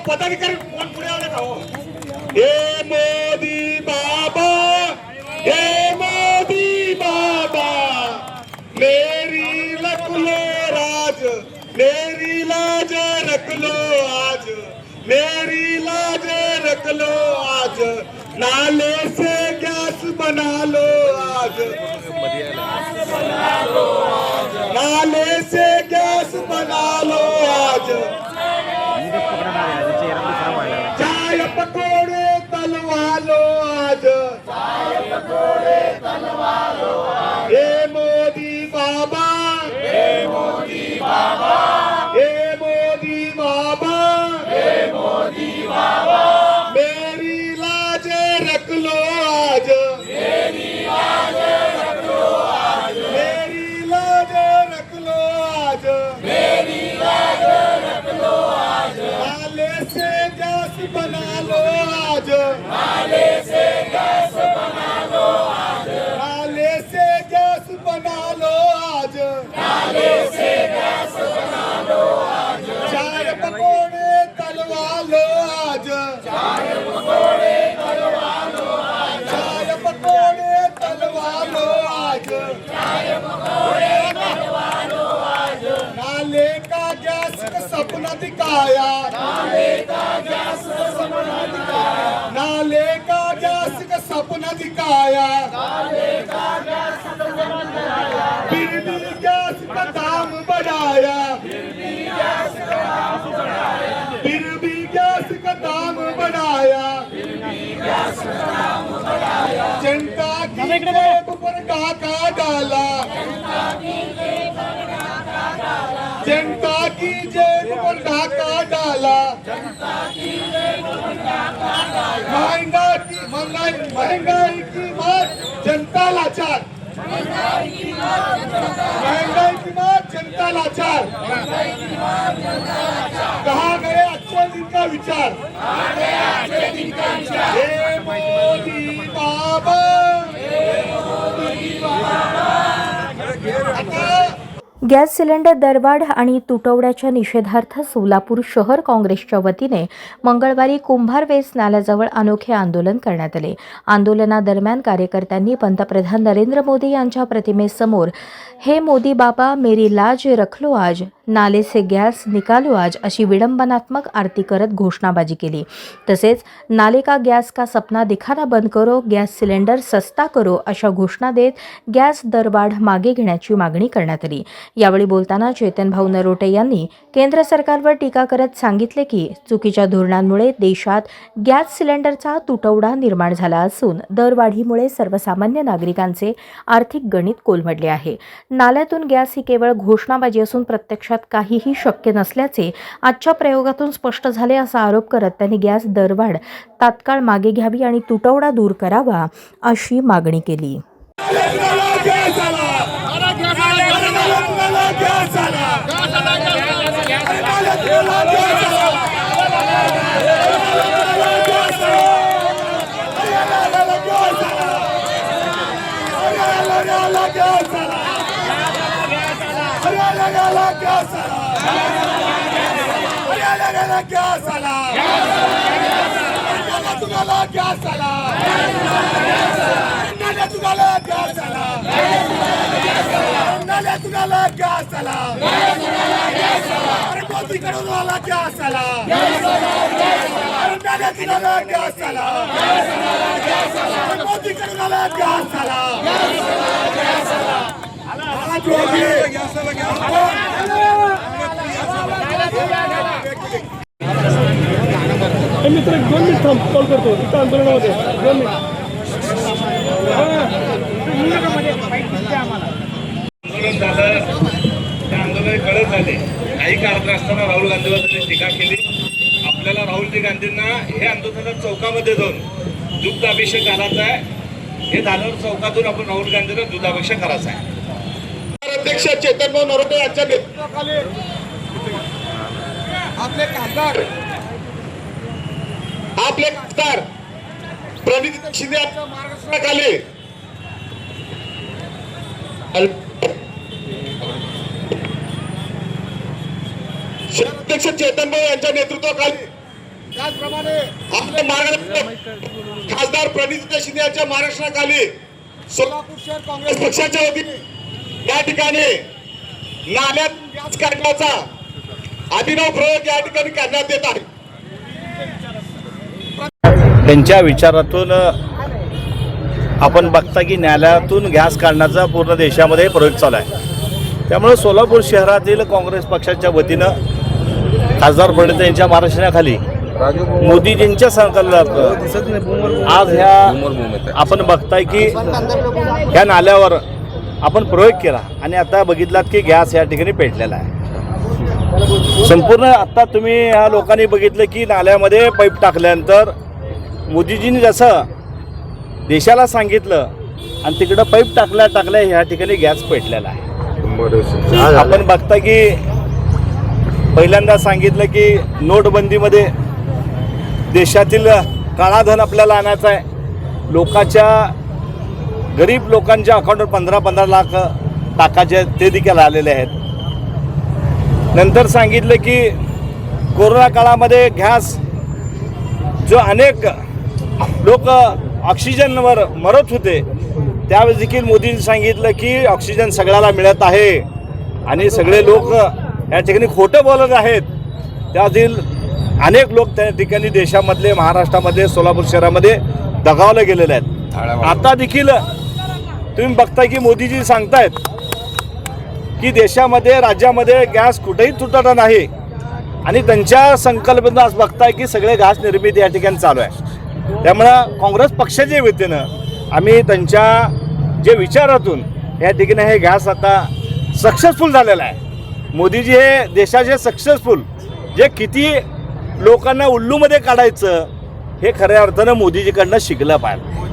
पदाधिकारी कोण पुढे आले का हो? हे मोदी बाबा, हे मोदी बाबा, मेरी रख लो राज, मेरी लाज रख लो आज, मेरी लाज रख लो आज, नाले से गैस बना लो आज, नाले से गैस बना लो आज, चाय पकोड़े तलवा लो आज, चाय पकोड़े तलवा लो आज, हे मोदी बाबा, हे मोदी बाबा, हे मोदी बाबा, हे मोदी बाबा, मेरी लाज रख लो आज, मेरी लाज रख लो आज, मेरी लाज रख लो आज, मेरी लाज रख लो आज, नाले से गैस बना लो आज, नाले से गैस बना लो आज, नाले से गैस बना लो आज, नाले से गैस बना लो आज, चाय पकोड़े तलवा लो आज, चाय पकोड़े तलवा लो आज, चाय पकोड़े तलवा लो आज, चाय पकोड़े तलवा लो आज, नाले का गैस का सपना दिखाया, नाले का गैस का सपना दिखाया, नाले का गैस का सपना दिखाया, नाले का गैस का सपना दिखाया, फिर भी गैस का दाम बढ़ाया, फिर भी गैस का दाम बढ़ाया, फिर भी गैस का दाम बढ़ाया, फिर भी गैस का दाम बढ़ाया, जनता की जेब पर डाका डाला, जनता की जेब पर डाका डाला, जनता की जेब पर डाका डाला, जनता की जेब पर डाका डाला, महंगाई की मार जनता लाचार, महंगाई की मार जनता लाचार, कहाँ गए अच्छे दिन का विचार, हे मोदी बाबा, गॅस सिलेंडर दरवाढ आणि तुटवड्याच्या निषेधार्थ सोलापूर शहर काँग्रेसच्या वतीने मंगळवारी कुंभार वेस नाल्याजवळ अनोखे आंदोलन करण्यात आले. आंदोलनादरम्यान कार्यकर्त्यांनी पंतप्रधान नरेंद्र मोदी यांच्या प्रतिमेसमोर हे मोदी बाबा मेरी लाज रख लो आज, नाले से गॅस निकालो आज अशी विडंबनात्मक आरती करत घोषणाबाजी केली. तसेच नाले का गॅस का सपना दिखाना बंद करो, गॅस सिलेंडर सस्ता करो अशा घोषणा देत गॅस दरवाढ मागे घेण्याची मागणी करण्यात आली. यावेळी बोलताना चेतनभाऊ नरोटे यांनी केंद्र सरकारवर टीका करत सांगितले की चुकीच्या धोरणांमुळे देशात गॅस सिलेंडरचा तुटवडा निर्माण झाला असून दरवाढीमुळे सर्वसामान्य नागरिकांचे आर्थिक गणित कोलमडले आहे. नाल्यातून गॅस ही केवळ घोषणाबाजी असून प्रत्यक्षात काहीही शक्य नसल्याचे आजच्या प्रयोगातून स्पष्ट झाले असा आरोप करत त्यांनी गॅस दरवाढ तात्काळ मागे घ्यावी आणि तुटवडा दूर करावा अशी मागणी केली. मित्र 2 मिनिट थांब, कॉल करतो. इथं आंदोलनामध्ये 2 मिनिट. आंदोलन झालं, त्या आंदोलन कडक झाले. काही कारणास्तव असताना राहुल गांधीवर त्यांनी टीका केली. आपल्याला राहुलजी गांधींना हे आंदोलनात चौकामध्ये जाऊन दुग्धाभिषेक करायचा आहे. हे झाल्यावर चौकातून आपण राहुल गांधींना दुग्धाभिषेक करायचा आहे. अध्यक्ष चेतनभाऊ नरोटे यांच्या नेतृत्वाखाली आपले खासदार प्रणिती शिंदे यांच्या मार्गदर्शनाखाली शहराध्यक्ष चेतनभाऊ यांच्या नेतृत्वाखाली त्याचप्रमाणे आपले मार्गदर्शक खासदार प्रणितीताई शिंदे यांच्या मार्गदर्शनाखाली सोलापूर शहर काँग्रेस पक्षाच्या वतीने या ठिकाणी नाल्यात गॅस काढण्याचा अभिनव प्रयोग या ठिकाणी करण्यात येत आहे. त्यांच्या विचारातून आपण बघता की न्यायालयातून गॅस काढण्याचा पूर्ण देशामध्ये प्रयोग चालू आहे. त्यामुळे सोलापूर शहरातील काँग्रेस पक्षाच्या वतीनं खासदार प्रणित यांच्या मार्गदर्शनाखाली मोदीजींच्या संकल्पनात आज ह्या आपण बघताय की ह्या नाल्यावर आपण प्रयोग केला आणि आता बघितलात की गॅस या ठिकाणी पेटलेला आहे. संपूर्ण आता तुम्ही ह्या लोकांनी बघितलं की नाल्यामध्ये पाईप टाकल्यानंतर मोदीजींनी जसं देशाला सांगितलं आणि तिकडं पाईप टाकल्या ह्या ठिकाणी गॅस पेटलेला आहे. आपण बघता की पहिल्यांदा सांगितलं की नोटबंदीमध्ये देशातील काळाधन आपल्याला आणायचं आहे. गरीब लोकांच्या अकाउंटवर 15-15 लाख टाकायचे ते देखील आलेले आहेत. नंतर सांगितलं की कोरोना काळामध्ये गॅस जो अनेक लोक ऑक्सिजनवर मरत होते त्यावेळेस देखील मोदींनी सांगितलं की ऑक्सिजन सगळ्याला मिळत आहे आणि सगळे लोक या ठिकाणी खोटं बोलत आहेत. त्यातील अनेक लोक त्या ठिकाणी देशामधले महाराष्ट्रामध्ये सोलापूर शहरामध्ये दगावले गेलेले आहेत. आता देखील तुम्ही बघता की मोदीजी सांगतायत की देशामध्ये राज्यामध्ये गॅस कुठेही तुटत नाही आणि त्यांच्या संकल्पना आज बघताय की सगळे गॅस निर्मिती या ठिकाणी चालू आहे. त्यामुळं काँग्रेस पक्षाच्या वतीनं आम्ही त्यांच्या जे विचारातून या ठिकाणी हे गॅस आता सक्सेसफुल झालेलं आहे. मोदीजी हे देशाचे सक्सेसफुल जे किती लोकांना उल्लूमध्ये काढायचं हे खऱ्या अर्थानं मोदीजीकडनं शिकलं पाहिजे.